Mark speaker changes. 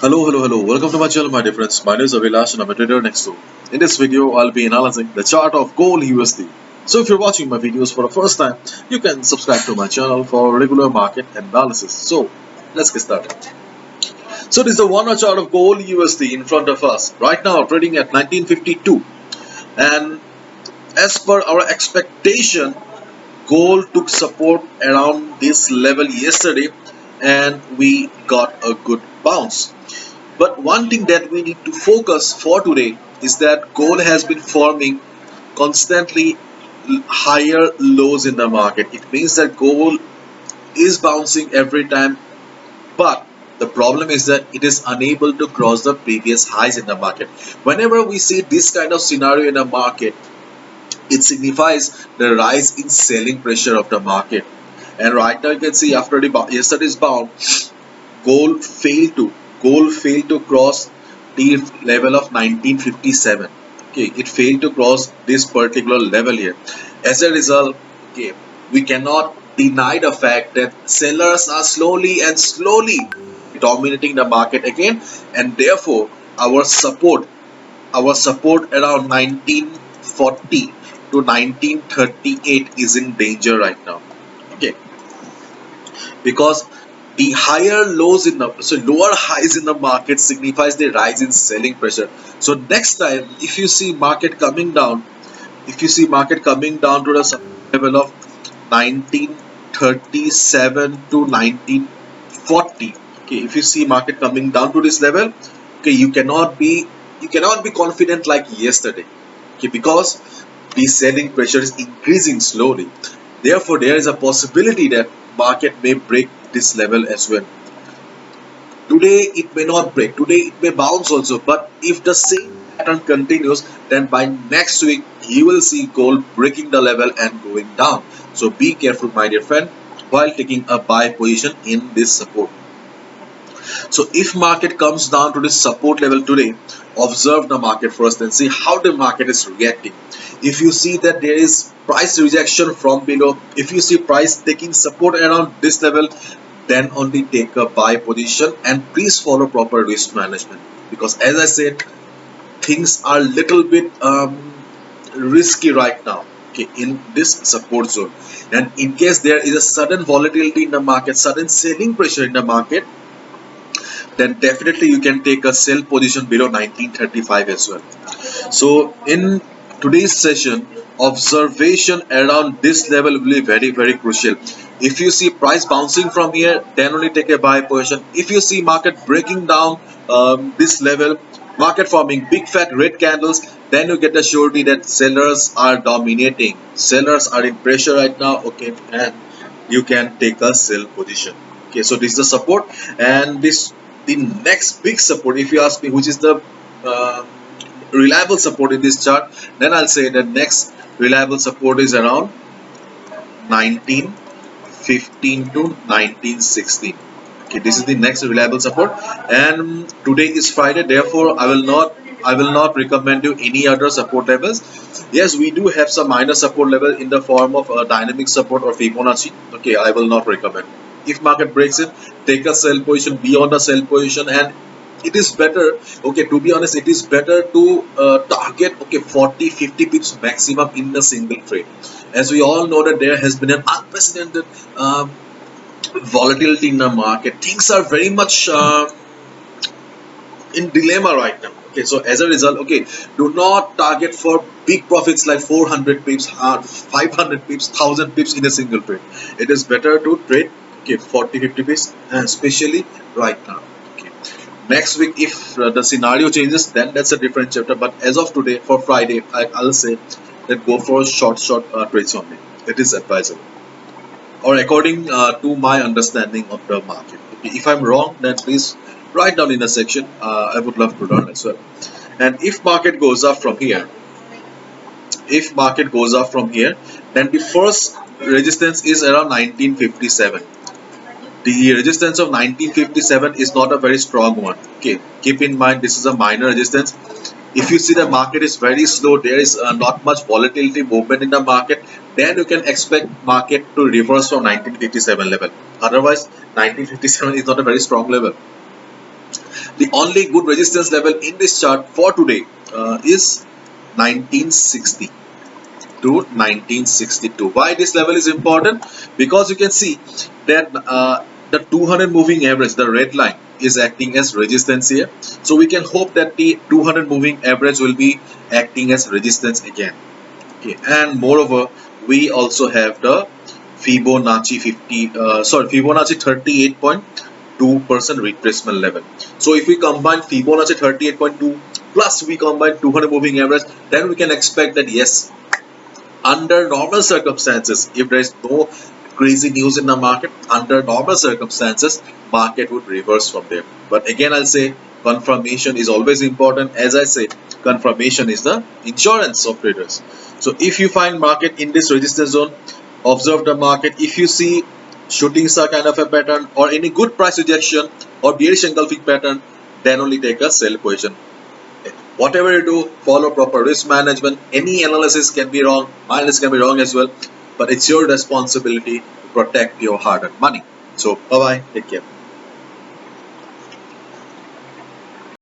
Speaker 1: Hello. Welcome to my channel, my dear friends. My name is Avilash and I'm a trader next door. In this video, I'll be analyzing the chart of gold USD. So if you're watching my videos for the first time, you can subscribe to my channel for regular market analysis. So let's get started. So this is the 1 hour chart of gold USD in front of us. Right now, trading at 1952. And as per our expectation, gold took support around this level yesterday and we got a good bounce. But one thing that we need to focus for today is that gold has been forming constantly higher lows in the market. It means that gold is bouncing every time, but the problem is that it is unable to cross the previous highs in the market. Whenever we see this kind of scenario in the market, it signifies the rise in selling pressure of the market. And right now you can see after yesterday's bounce, gold failed to cross the level of 1957. Okay, it failed to cross this particular level here. As a result, okay, we cannot deny the fact that sellers are slowly dominating the market again, and therefore our support around 1940 to 1938 is in danger right now. Okay, because the lower highs in the market signifies the rise in selling pressure. So next time if you see market coming down, to the level of 1937 to 1940, okay, if you see market coming down to this level, okay, you cannot be confident like yesterday, okay, because the selling pressure is increasing slowly. Therefore, there is a possibility that market may break this level as well. Today it may not break, today it may bounce also, but if the same pattern continues, then by next week you will see gold breaking the level and going down. So be careful, my dear friend, while taking a buy position in this support. So if market comes down to this support level today, observe the market first and see how the market is reacting. If you see that there is price rejection from below, if you see price taking support around this level, then only take a buy position and please follow proper risk management, because as I said, things are little bit risky right now, okay, in this support zone. And in case there is a sudden volatility in the market, sudden selling pressure in the market, then definitely you can take a sell position below 1935 as well. So in today's session, observation around this level will be very crucial. If you see price bouncing from here, then only take a buy position. If you see market breaking down this level, market forming big fat red candles, then you get the surety that sellers are dominating, sellers are in pressure right now, okay, and you can take a sell position. Okay, so this is the support, and the next big support, if you ask me which is the reliable support in this chart, then I'll say the next reliable support is around 1915 to 1916. Okay, this is the next reliable support, and today is Friday, therefore I will not recommend you any other support levels. Yes, we do have some minor support level in the form of dynamic support or Fibonacci. Okay, I will not recommend. If market breaks it, take a sell position, be on the sell position, and it is better, okay, to be honest, it is better to target, okay, 40-50 pips maximum in a single trade, as we all know that there has been an unprecedented volatility in the market. Things are very much in dilemma right now. Okay, so as a result, okay, do not target for big profits like 400 pips, 500 pips, 1000 pips in a single trade. It is better to trade, okay, 40-50 pips, especially right now. Okay, next week if the scenario changes, then that's a different chapter, but as of today for Friday, I'll say that go for short trades only. It is advisable, or according to my understanding of the market. Okay, if I'm wrong, then please write down in the section. I would love to learn as well. And if market goes up from here, then the first resistance is around 1957. The resistance of 1957 is not a very strong one. Okay, keep in mind this is a minor resistance. If you see the market is very slow, there is not much volatility movement in the market, then you can expect market to reverse from 1957 level. Otherwise, 1957 is not a very strong level. The only good resistance level in this chart for today is 1960 to 1962. Why this level is important? Because you can see that the 200 moving average, the red line, is acting as resistance here. So we can hope that the 200 moving average will be acting as resistance again. Okay, and moreover, we also have the Fibonacci 38.2% retracement level. So if we combine Fibonacci 38.2 plus we combine 200 moving average, then we can expect that yes, under normal circumstances, if there is no crazy news in the market, under normal circumstances, market would reverse from there. But again, I'll say confirmation is always important. As I said, confirmation is the insurance of traders. So if you find market in this resistance zone, observe the market. If you see shooting star kind of a pattern or any good price rejection or bearish engulfing pattern, then only take a sell position. Whatever you do, follow proper risk management. Any analysis can be wrong, my analysis can be wrong as well, but it's your responsibility to protect your hard-earned money. So bye bye, take care.